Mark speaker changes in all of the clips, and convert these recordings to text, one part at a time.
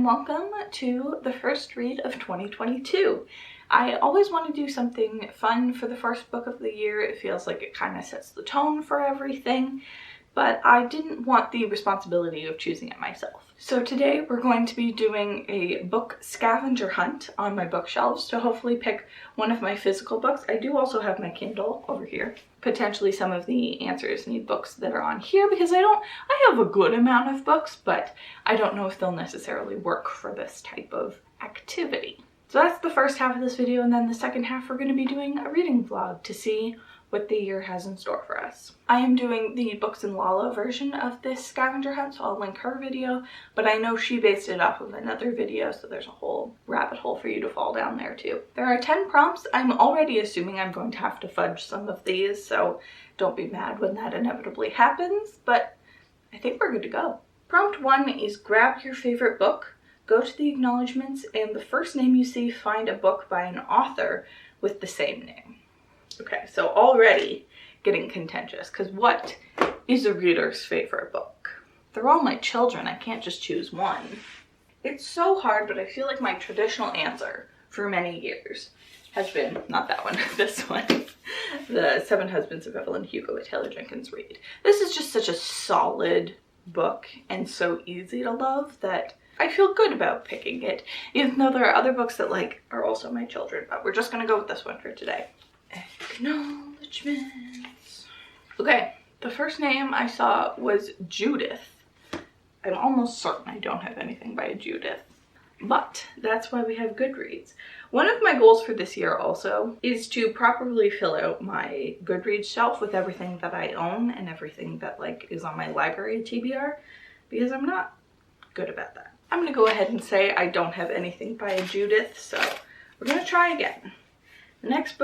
Speaker 1: welcome to the first read of 2022. I always want to do something fun for the first book of the year. It feels like it kind of sets the tone for everything, but I didn't want the responsibility of choosing it myself. So today we're going to be doing a book scavenger hunt on my bookshelves to hopefully pick one of my physical books. I do also have my Kindle over here. Potentially some of the answers need books that are on here because I have a good amount of books, but I don't know if they'll necessarily work for this type of activity. So that's the first half of this video, and then the second half we're going to be doing a reading vlog to see what the year has in store for us. I am doing the Books and Lala version of this scavenger hunt, so I'll link her video, but I know she based it off of another video, so there's a whole rabbit hole for you to fall down there too. There are 10 prompts. I'm already assuming I'm going to have to fudge some of these, so don't be mad when that inevitably happens, but I think we're good to go. Prompt 1 is grab your favorite book, go to the acknowledgements, and the first name you see, find a book by an author with the same name. Okay, so already getting contentious, because what is a reader's favorite book? They're all my children. I can't just choose one. It's so hard, but I feel like my traditional answer for many years has been, not that one, this one, The Seven Husbands of Evelyn Hugo by Taylor Jenkins Reid. This is just such a solid book and so easy to love that I feel good about picking it, even though there are other books that are also my children, but we're just gonna go with this one for today. Acknowledgements. Okay, the first name I saw was Judith. I'm almost certain I don't have anything by Judith, but that's why we have Goodreads. One of my goals for this year also is to properly fill out my Goodreads shelf with everything that I own and everything that is on my library TBR, because I'm not good about that. I'm gonna go ahead and say I don't have anything by Judith, so we're gonna try again. The next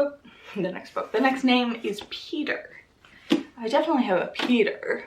Speaker 1: name is Peter. I definitely have a Peter.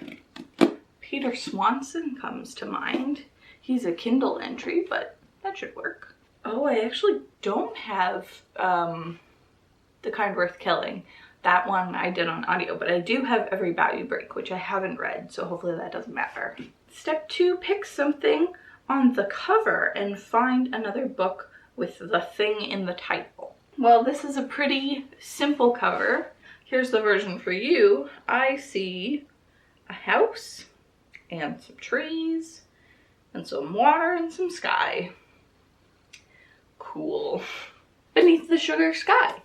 Speaker 1: Peter Swanson comes to mind. He's a Kindle entry, but that should work. Oh, I actually don't have The Kind Worth Killing. That one I did on audio, but I do have Every Bow You Break, which I haven't read, so hopefully that doesn't matter. Step 2, pick something on the cover and find another book with the thing in the title. Well, this is a pretty simple cover. Here's the version for you. I see a house and some trees and some water and some sky. Cool. Beneath the sugar sky.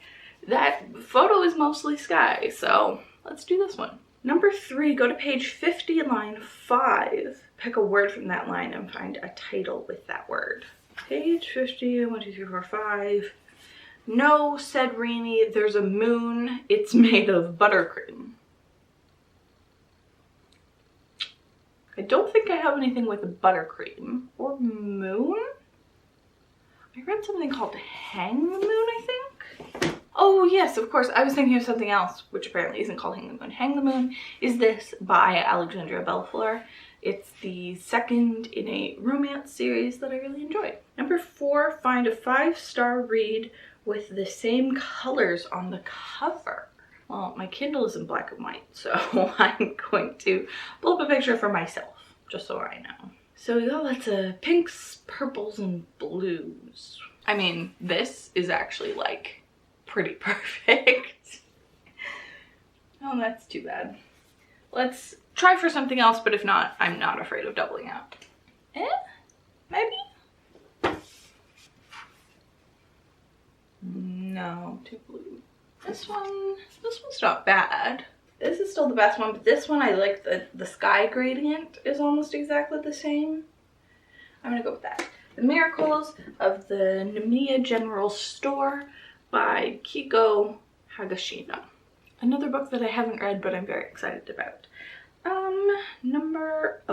Speaker 1: That photo is mostly sky, so let's do this one. Number 3, go to page 50, line 5. Pick a word from that line and find a title with that word. Page 50, 1, 2, 3, 4, 5. No, said Rainy, there's a moon. It's made of buttercream. I don't think I have anything with buttercream or moon. I read something called Hang the Moon, I think. Oh yes, of course. I was thinking of something else, which apparently isn't called Hang the Moon. Hang the Moon is this by Alexandria Bellefleur. It's the second in a romance series that I really enjoyed. Number 4, find a 5-star read with the same colors on the cover. Well, my Kindle is in black and white, so I'm going to pull up a picture for myself, just so I know. So we got lots of pinks, purples, and blues. I mean, this is actually pretty perfect. Oh, that's too bad. Let's try for something else, but if not, I'm not afraid of doubling out. Maybe? No, too blue. This one's not bad. This is still the best one, but this one I like the sky gradient is almost exactly the same. I'm gonna go with that. The Miracles of the Namiya General Store by Kiko Higashino. Another book that I haven't read, but I'm very excited about.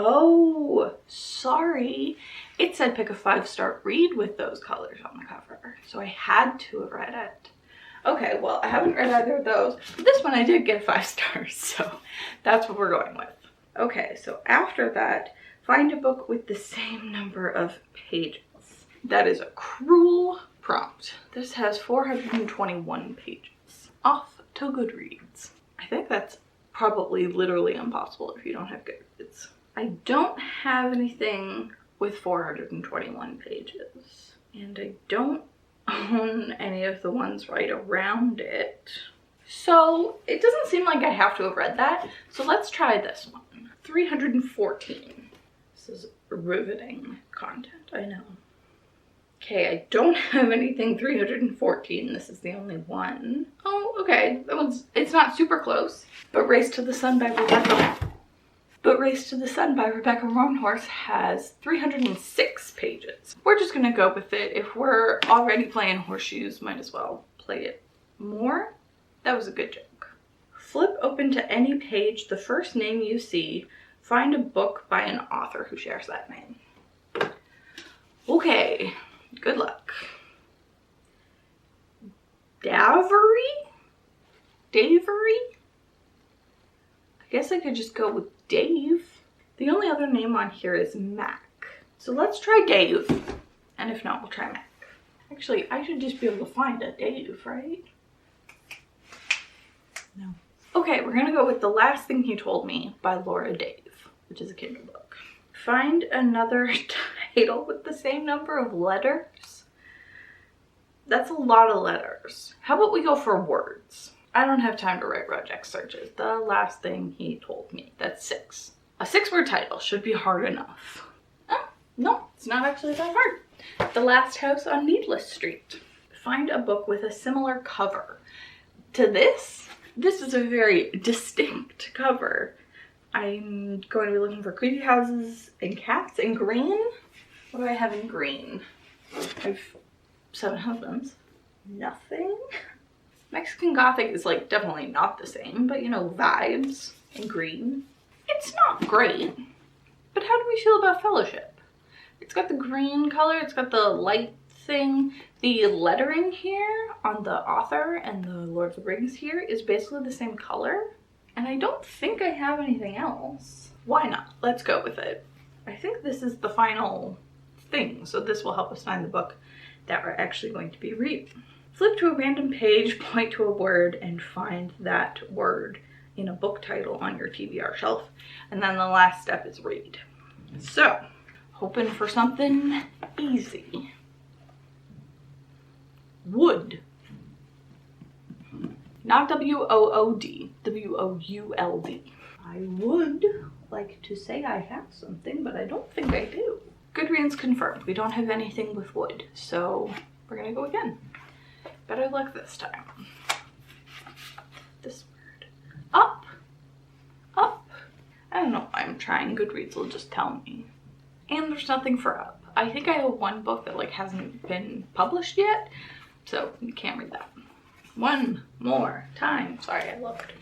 Speaker 1: Oh, sorry. It said pick a 5-star read with those colors on the cover, so I had to have read it. Okay, well, I haven't read either of those, but this one I did get 5 stars, so that's what we're going with. Okay, so after that, find a book with the same number of pages. That is a cruel prompt. This has 421 pages. Off to Goodreads. I think that's probably literally impossible if you don't have Goodreads. I don't have anything with 421 pages. And I don't own any of the ones right around it. So it doesn't seem like I have to have read that. So let's try this one. 314. This is riveting content, I know. Okay, I don't have anything 314. This is the only one. Oh, okay. That one's, it's not super close. But Race to the Sun by Rebecca Roanhorse has 306 pages. We're just gonna go with it. If we're already playing horseshoes, might as well play it more. That was a good joke. Flip open to any page, the first name you see. Find a book by an author who shares that name. Okay, good luck. Davery? I guess I could just go with Dave. The only other name on here is Mac. So let's try Dave. And if not, we'll try Mac. Actually, I should just be able to find a Dave, right? No. Okay, we're gonna go with The Last Thing He Told Me by Laura Dave, which is a Kindle book. Find another title with the same number of letters. That's a lot of letters. How about we go for words? I don't have time to write regex searches. The Last Thing He Told Me. That's 6. A 6-word title should be hard enough. Oh, no, it's not actually that hard. The Last House on Needless Street. Find a book with a similar cover to this. This is a very distinct cover. I'm going to be looking for creepy houses and cats in green. What do I have in green? I have 7 Husbands. Nothing. Mexican Gothic is like definitely not the same, but you know, vibes in green. It's not great, but how do we feel about Fellowship? It's got the green color, it's got the light thing. The lettering here on the author and the Lord of the Rings here is basically the same color. And I don't think I have anything else. Why not? Let's go with it. I think this is the final thing, so this will help us find the book that we're actually going to be reading. Flip to a random page, point to a word, and find that word in a book title on your TBR shelf. And then the last step is read. So, hoping for something easy. Wood. Not W-O-O-D, W-O-U-L-D. I would like to say I have something, but I don't think I do. Goodreads confirmed. We don't have anything with wood, so we're gonna go again. Better luck this time. This word. Up. Up. I don't know why I'm trying. Goodreads will just tell me. And there's nothing for up. I think I have one book that like hasn't been published yet, so you can't read that. One more time. Sorry, I looked.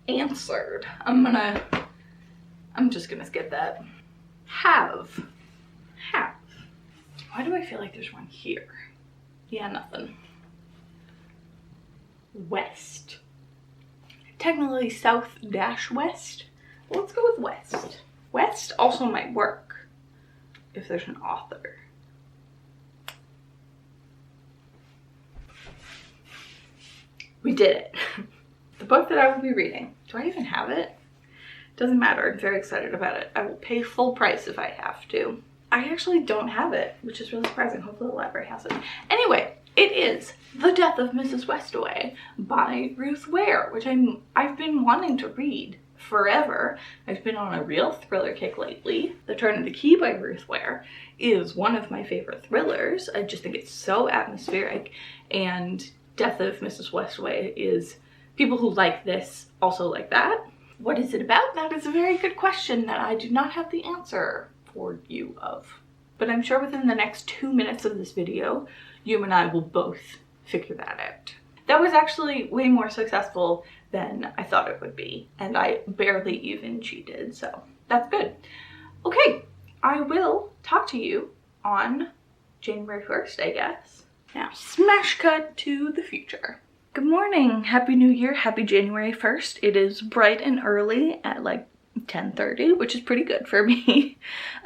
Speaker 1: Answered. I'm just gonna skip that. Have. Have. Why do I feel like there's one here? Yeah, nothing. West. Technically south-west. Let's go with west. West also might work if there's an author. We did it. The book that I will be reading. Do I even have it? Doesn't matter. I'm very excited about it. I will pay full price if I have to. I actually don't have it, which is really surprising. Hopefully the library has it. Anyway, it is The Death of Mrs. Westaway by Ruth Ware, which I've been wanting to read forever. I've been on a real thriller kick lately. The Turn of the Key by Ruth Ware is one of my favorite thrillers. I just think it's so atmospheric, and Death of Mrs. Westaway is, people who like this also like that. What is it about? That is a very good question that I do not have the answer for you of. But I'm sure within the next 2 minutes of this video, you and I will both figure that out. That was actually way more successful than I thought it would be, and I barely even cheated, so that's good. Okay, I will talk to you on January 1st, I guess. Now, smash cut to the future. Good morning, Happy New Year, happy January 1st. It is bright and early at like 10:30, which is pretty good for me.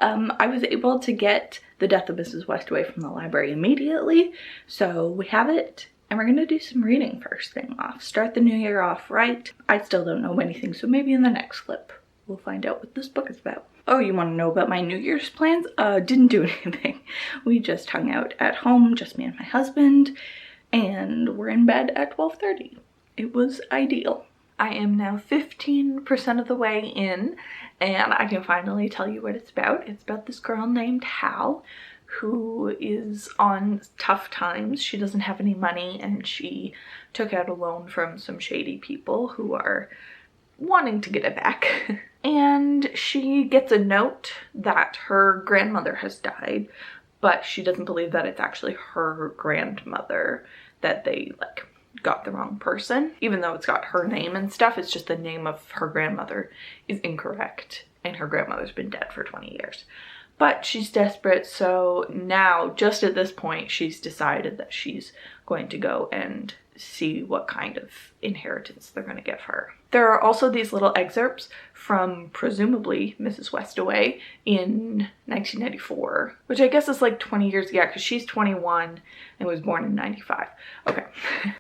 Speaker 1: I was able to get The Death of Mrs. Westaway from the library immediately, so we have it, and we're gonna do some reading first thing off. Start the new year off right. I still don't know anything, so maybe in the next clip we'll find out what this book is about. Oh, you want to know about my New Year's plans? Didn't do anything. We just hung out at home, just me and my husband, and we're in bed at 12:30. It was ideal. I am now 15% of the way in, and I can finally tell you what it's about. It's about this girl named Hal, who is on tough times. She doesn't have any money, and she took out a loan from some shady people who are wanting to get it back. And she gets a note that her grandmother has died, but she doesn't believe that it's actually her grandmother, that they like got the wrong person. Even though it's got her name and stuff, it's just the name of her grandmother is incorrect, and her grandmother's been dead for 20 years. But she's desperate, so now, just at this point, she's decided that she's going to go and see what kind of inheritance they're going to give her. There are also these little excerpts from presumably Mrs. Westaway in 1994, which I guess is like 20 years, yeah, because she's 21 and was born in 95. Okay.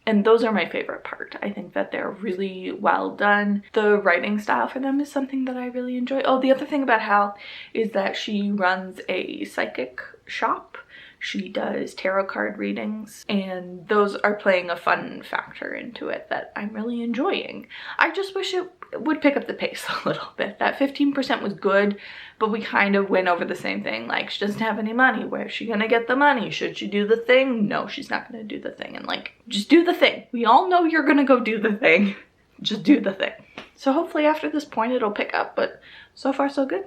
Speaker 1: And those are my favorite part. I think that they're really well done. The writing style for them is something that I really enjoy. Oh, the other thing about Hal is that she runs a psychic shop. She does tarot card readings, and those are playing a fun factor into it that I'm really enjoying. I just wish it would pick up the pace a little bit. That 15% was good, but we kind of went over the same thing. Like, she doesn't have any money. Where's she gonna get the money? Should she do the thing? No, she's not gonna do the thing. And like, just do the thing. We all know you're gonna go do the thing. Just do the thing. So hopefully after this point it'll pick up, but so far so good.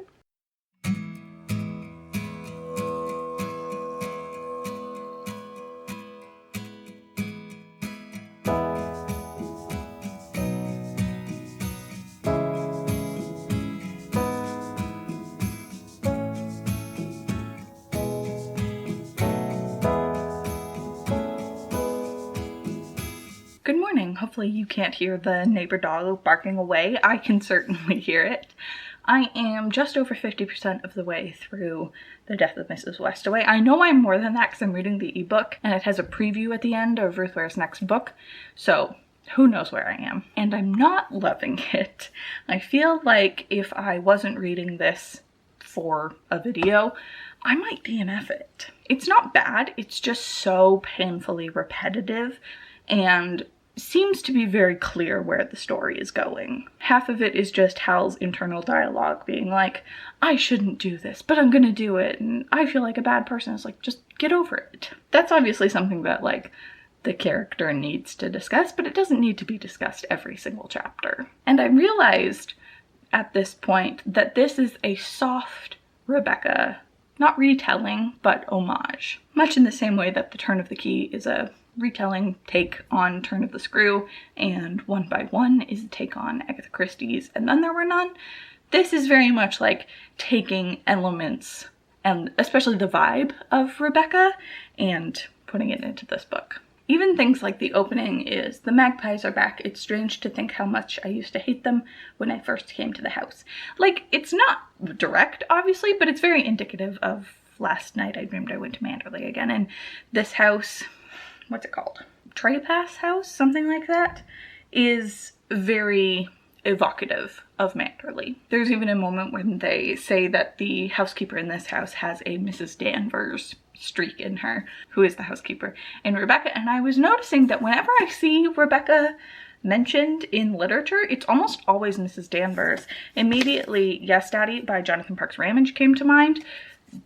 Speaker 1: Good morning. Hopefully you can't hear the neighbor dog barking away. I can certainly hear it. I am just over 50% of the way through The Death of Mrs. Westaway. I know I'm more than that because I'm reading the ebook and it has a preview at the end of Ruth Ware's next book. So who knows where I am. And I'm not loving it. I feel like if I wasn't reading this for a video, I might DNF it. It's not bad. It's just so painfully repetitive and seems to be very clear where the story is going. Half of it is just Hal's internal dialogue being like, I shouldn't do this, but I'm gonna do it, and I feel like a bad person. It's like, just get over it. That's obviously something that like the character needs to discuss, but it doesn't need to be discussed every single chapter. And I realized at this point that this is a soft Rebecca, not retelling, but homage. Much in the same way that The Turn of the Key is a retelling take on Turn of the Screw, and One by One is a take on Agatha Christie's And Then There Were None. This is very much like taking elements, and especially the vibe of Rebecca, and putting it into this book. Even things like the opening is, the magpies are back. It's strange to think how much I used to hate them when I first came to the house. Like, it's not direct, obviously, but it's very indicative of last night I dreamed I went to Manderley again, and this house, what's it called? Trepass House? Something like that, is very evocative of Manderley. There's even a moment when they say that the housekeeper in this house has a Mrs. Danvers streak in her, who is the housekeeper in Rebecca. And I was noticing that whenever I see Rebecca mentioned in literature, it's almost always Mrs. Danvers. Immediately, Yes Daddy by Jonathan Parks Ramage came to mind.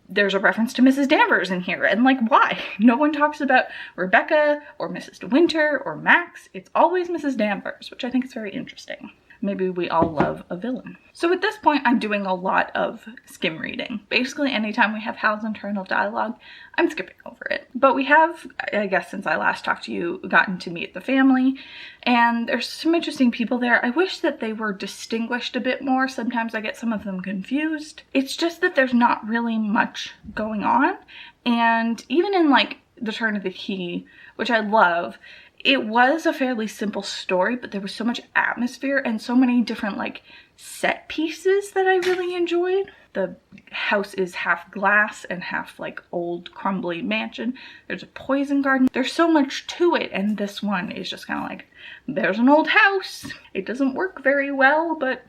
Speaker 1: There's a reference to Mrs. Danvers in here, and like, why? No one talks about Rebecca or Mrs. De Winter or Max. It's always Mrs. Danvers, which I think is very interesting. Maybe we all love a villain. So at this point, I'm doing a lot of skim reading. Basically, anytime we have Hal's internal dialogue, I'm skipping over it. But we have, I guess since I last talked to you, gotten to meet the family, and there's some interesting people there. I wish that they were distinguished a bit more. Sometimes I get some of them confused. It's just that there's not really much going on. And even in like The Turn of the Key, which I love, it was a fairly simple story, but there was so much atmosphere and so many different like set pieces that I really enjoyed. The house is half glass and half like old crumbly mansion. There's a poison garden. There's so much to it, and this one is just kind of like, there's an old house. It doesn't work very well, but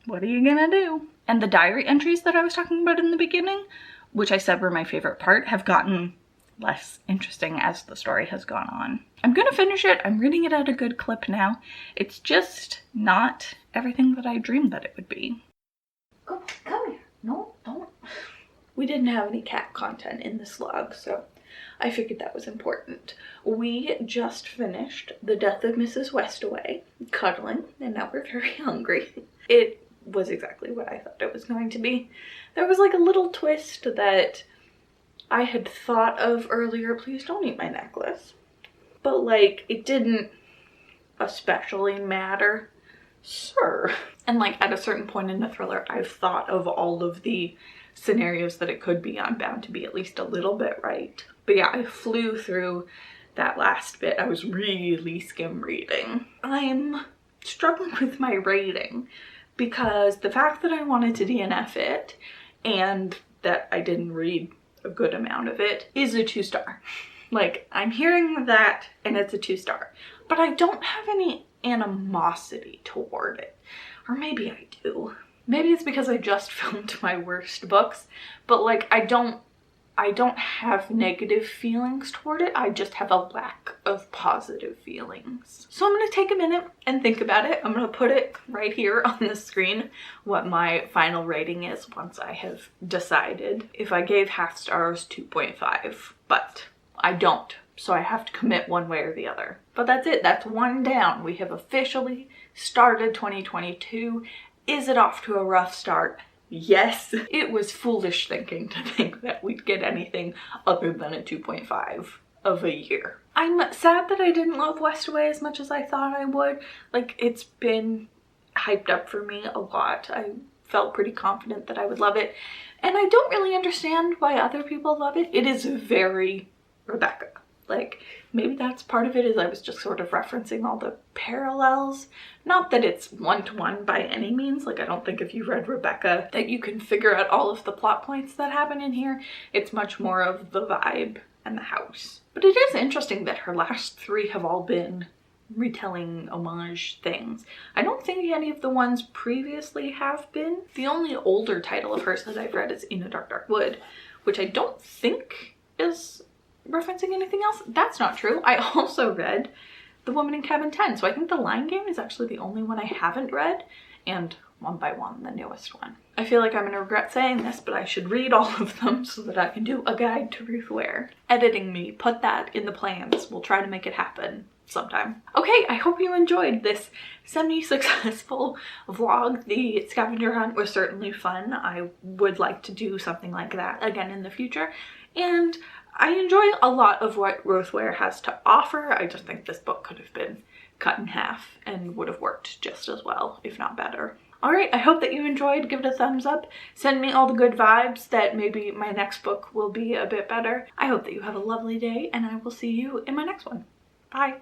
Speaker 1: what are you gonna do? And the diary entries that I was talking about in the beginning, which I said were my favorite part, have gotten less interesting as the story has gone on. I'm gonna finish it. I'm reading it at a good clip now. It's just not everything that I dreamed that it would be. Come here. No, don't. We didn't have any cat content in this vlog, so I figured that was important. We just finished The Death of Mrs. Westaway, cuddling, and now we're very hungry. It was exactly what I thought it was going to be. There was like a little twist that I had thought of earlier. Please don't eat my necklace. But like, it didn't especially matter. Sir. And like at a certain point in the thriller, I've thought of all of the scenarios that it could be. I'm bound to be at least a little bit right. But yeah, I flew through that last bit. I was really skim reading. I'm struggling with my rating because the fact that I wanted to DNF it and that I didn't read a good amount of it is a 2-star. Like, I'm hearing that and it's a 2-star, but I don't have any animosity toward it. Or maybe I do. Maybe it's because I just filmed my worst books, but like I don't have negative feelings toward it. I just have a lack of positive feelings. So I'm gonna take a minute and think about it. I'm gonna put it right here on the screen what my final rating is once I have decided. If I gave half stars, 2.5, but I don't. So I have to commit one way or the other. But that's it, that's one down. We have officially started 2022. Is it off to a rough start? Yes. It was foolish thinking to think that we'd get anything other than a 2.5 of a year. I'm sad that I didn't love Westaway as much as I thought I would. Like, it's been hyped up for me a lot. I felt pretty confident that I would love it. And I don't really understand why other people love it. It is very Rebecca. Like, maybe that's part of it, is I was just sort of referencing all the parallels. Not that it's one-to-one by any means. Like, I don't think if you read Rebecca that you can figure out all of the plot points that happen in here. It's much more of the vibe and the house. But it is interesting that her last 3 have all been retelling homage things. I don't think any of the ones previously have been. The only older title of hers that I've read is In a Dark, Dark Wood, which I don't think is referencing anything else. That's not true. I also read The Woman in Cabin 10, so I think The Line Game is actually the only one I haven't read, and One by One, the newest one. I feel like I'm gonna regret saying this, but I should read all of them so that I can do a guide to Ruth Ware. Editing me, put that in the plans. We'll try to make it happen sometime. Okay, I hope you enjoyed this semi-successful vlog. The scavenger hunt was certainly fun. I would like to do something like that again in the future, and I enjoy a lot of what Ruth Ware has to offer. I just think this book could have been cut in half and would have worked just as well, if not better. Alright, I hope that you enjoyed. Give it a thumbs up. Send me all the good vibes that maybe my next book will be a bit better. I hope that you have a lovely day, and I will see you in my next one. Bye!